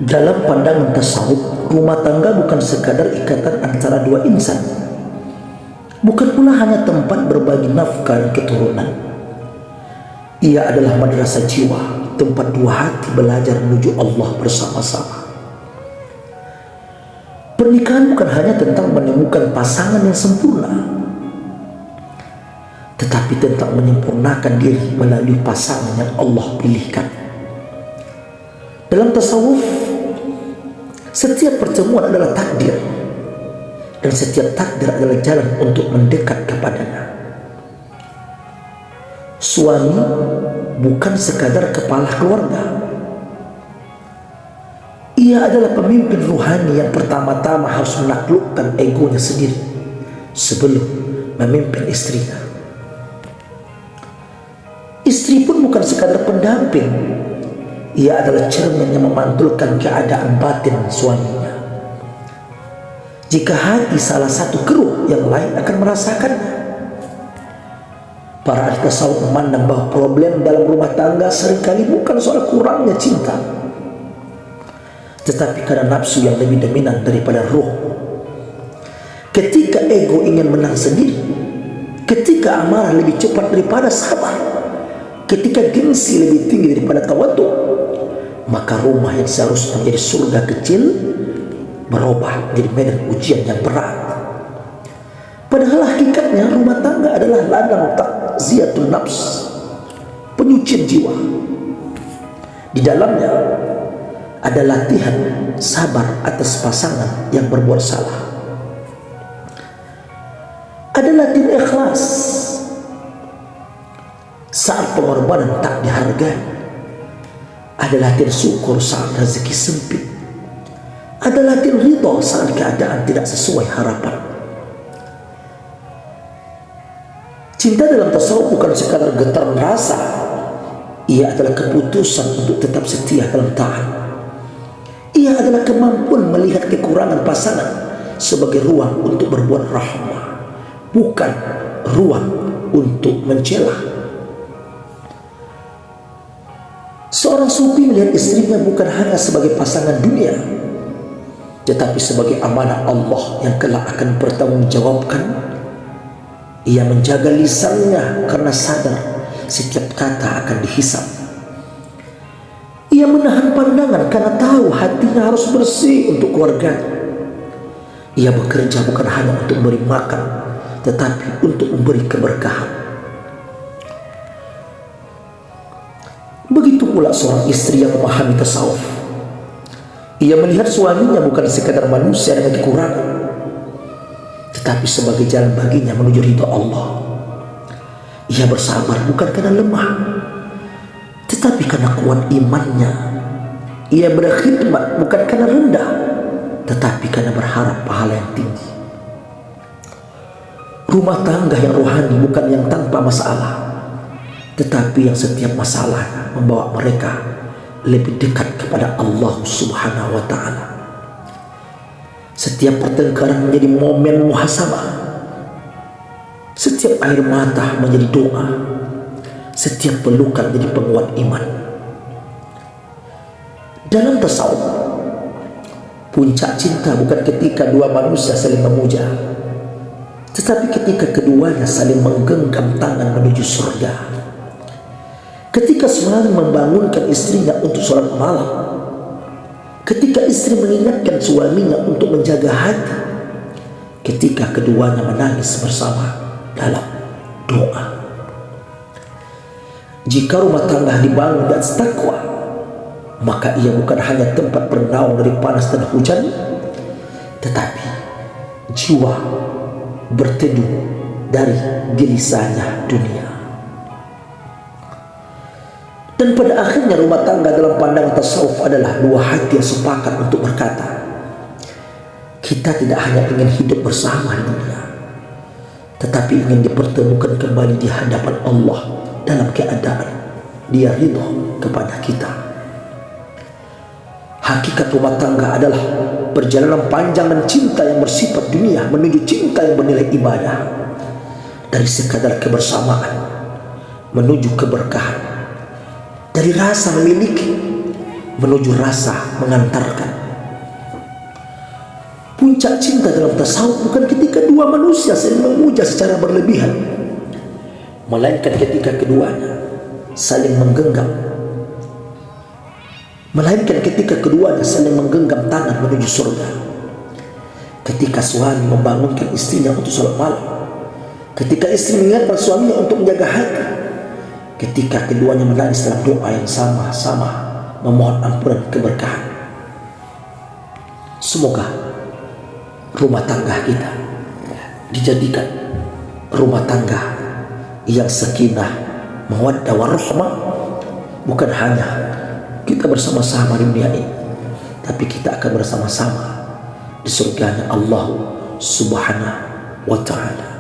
Dalam pandangan tasawuf, rumah tangga bukan sekadar ikatan antara dua insan, bukan pula hanya tempat berbagi nafkah dan keturunan. Ia adalah madrasah jiwa, tempat dua hati belajar menuju Allah bersama-sama. Pernikahan bukan hanya tentang menemukan pasangan yang sempurna, tetapi tentang menyempurnakan diri melalui pasangan yang Allah pilihkan. Dalam tasawuf, setiap pertemuan adalah takdir, dan setiap takdir adalah jalan untuk mendekat kepadanya. Suami bukan sekadar kepala keluarga. Ia adalah pemimpin ruhani yang pertama-tama harus menaklukkan egonya sendiri sebelum memimpin istrinya. Istri pun bukan sekadar pendamping. Ia adalah cermin yang memantulkan keadaan batin suaminya. Jika hati salah satu keruh, yang lain akan merasakannya. Para ahli tasawuf memandang bahwa problem dalam rumah tangga seringkali bukan soal kurangnya cinta, tetapi karena nafsu yang lebih dominan daripada ruh. Ketika ego ingin menang sendiri, ketika amarah lebih cepat daripada sabar, ketika gengsi lebih tinggi daripada tawadhu, maka rumah yang seharusnya menjadi surga kecil berubah menjadi medan ujian yang berat. Padahal hakikatnya rumah tangga adalah ladang takziyatun nafs, penyucian jiwa. Di dalamnya ada latihan sabar atas pasangan yang berbuat salah, ada latihan ikhlas saat pengorbanan tak dihargai, ada latihan syukur saat rezeki sempit, ada latihan ridha saat keadaan tidak sesuai harapan. Cinta dalam tasawuf bukan sekadar getaran rasa, ia adalah keputusan untuk tetap setia dalam taat. Ia adalah kemampuan melihat kekurangan pasangan sebagai ruang untuk berbuat rahmah, bukan ruang untuk mencela. Seorang sufi melihat istrinya bukan hanya sebagai pasangan dunia, tetapi sebagai amanah Allah yang kelak akan bertanggungjawabkan. Ia menjaga lisannya karena sadar setiap kata akan dihisab. Ia menahan pandangan karena tahu hatinya harus bersih untuk keluarganya. Ia bekerja bukan hanya untuk memberi makan, tetapi untuk memberi keberkahan. Begitu pula seorang istri yang memahami tasawuf. Ia melihat suaminya bukan sekadar manusia dengan kekurangan, tetapi sebagai jalan baginya menuju ridha Allah. Ia bersabar bukan karena lemah, tetapi karena kuat imannya. Ia berkhidmat bukan karena rendah, tetapi karena berharap pahala yang tinggi. Rumah tangga yang rohani bukan yang tanpa masalah, tetapi yang setiap masalah membawa mereka lebih dekat kepada Allah Subhanahu wa ta'ala. Setiap pertengkaran menjadi momen muhasabah, setiap air mata menjadi doa, setiap pelukan menjadi penguat iman. Dalam tasawuf, puncak cinta bukan ketika dua manusia saling memuja, tetapi ketika keduanya saling menggenggam tangan menuju surga. Ketika suami membangunkan istrinya untuk sholat malam, ketika istri mengingatkan suaminya untuk menjaga hati, ketika keduanya menangis bersama dalam doa. Jika rumah tangga dibangun di atas takwa, maka ia bukan hanya tempat bernaung dari panas dan hujan, tetapi jiwa berteduh dari gelisahnya dunia. Dan pada akhirnya rumah tangga dalam pandangan tasawuf adalah dua hati yang sepakat untuk berkata, kita tidak hanya ingin hidup bersama di dunia, tetapi ingin dipertemukan kembali di hadapan Allah dalam keadaan Dia ridha kepada kita. Hakikat rumah tangga adalah perjalanan panjang dan cinta yang bersifat dunia menuju cinta yang bernilai ibadah, dari sekadar kebersamaan menuju keberkahan, dari rasa memiliki menuju rasa mengantarkan. Puncak cinta dalam tasawuf bukan ketika dua manusia saling memuja secara berlebihan, melainkan ketika keduanya saling menggenggam, tangan menuju surga. Ketika suami membangunkan istrinya untuk salat malam, ketika istri mengingatkan suaminya untuk menjaga hati, ketika keduanya menangis dalam doa yang sama-sama memohon ampunan keberkahan. Semoga rumah tangga kita dijadikan rumah tangga yang sakinah, mawaddah warahmah. Bukan hanya kita bersama-sama di dunia ini, tapi kita akan bersama-sama di surganya Allah Subhanahu wa ta'ala.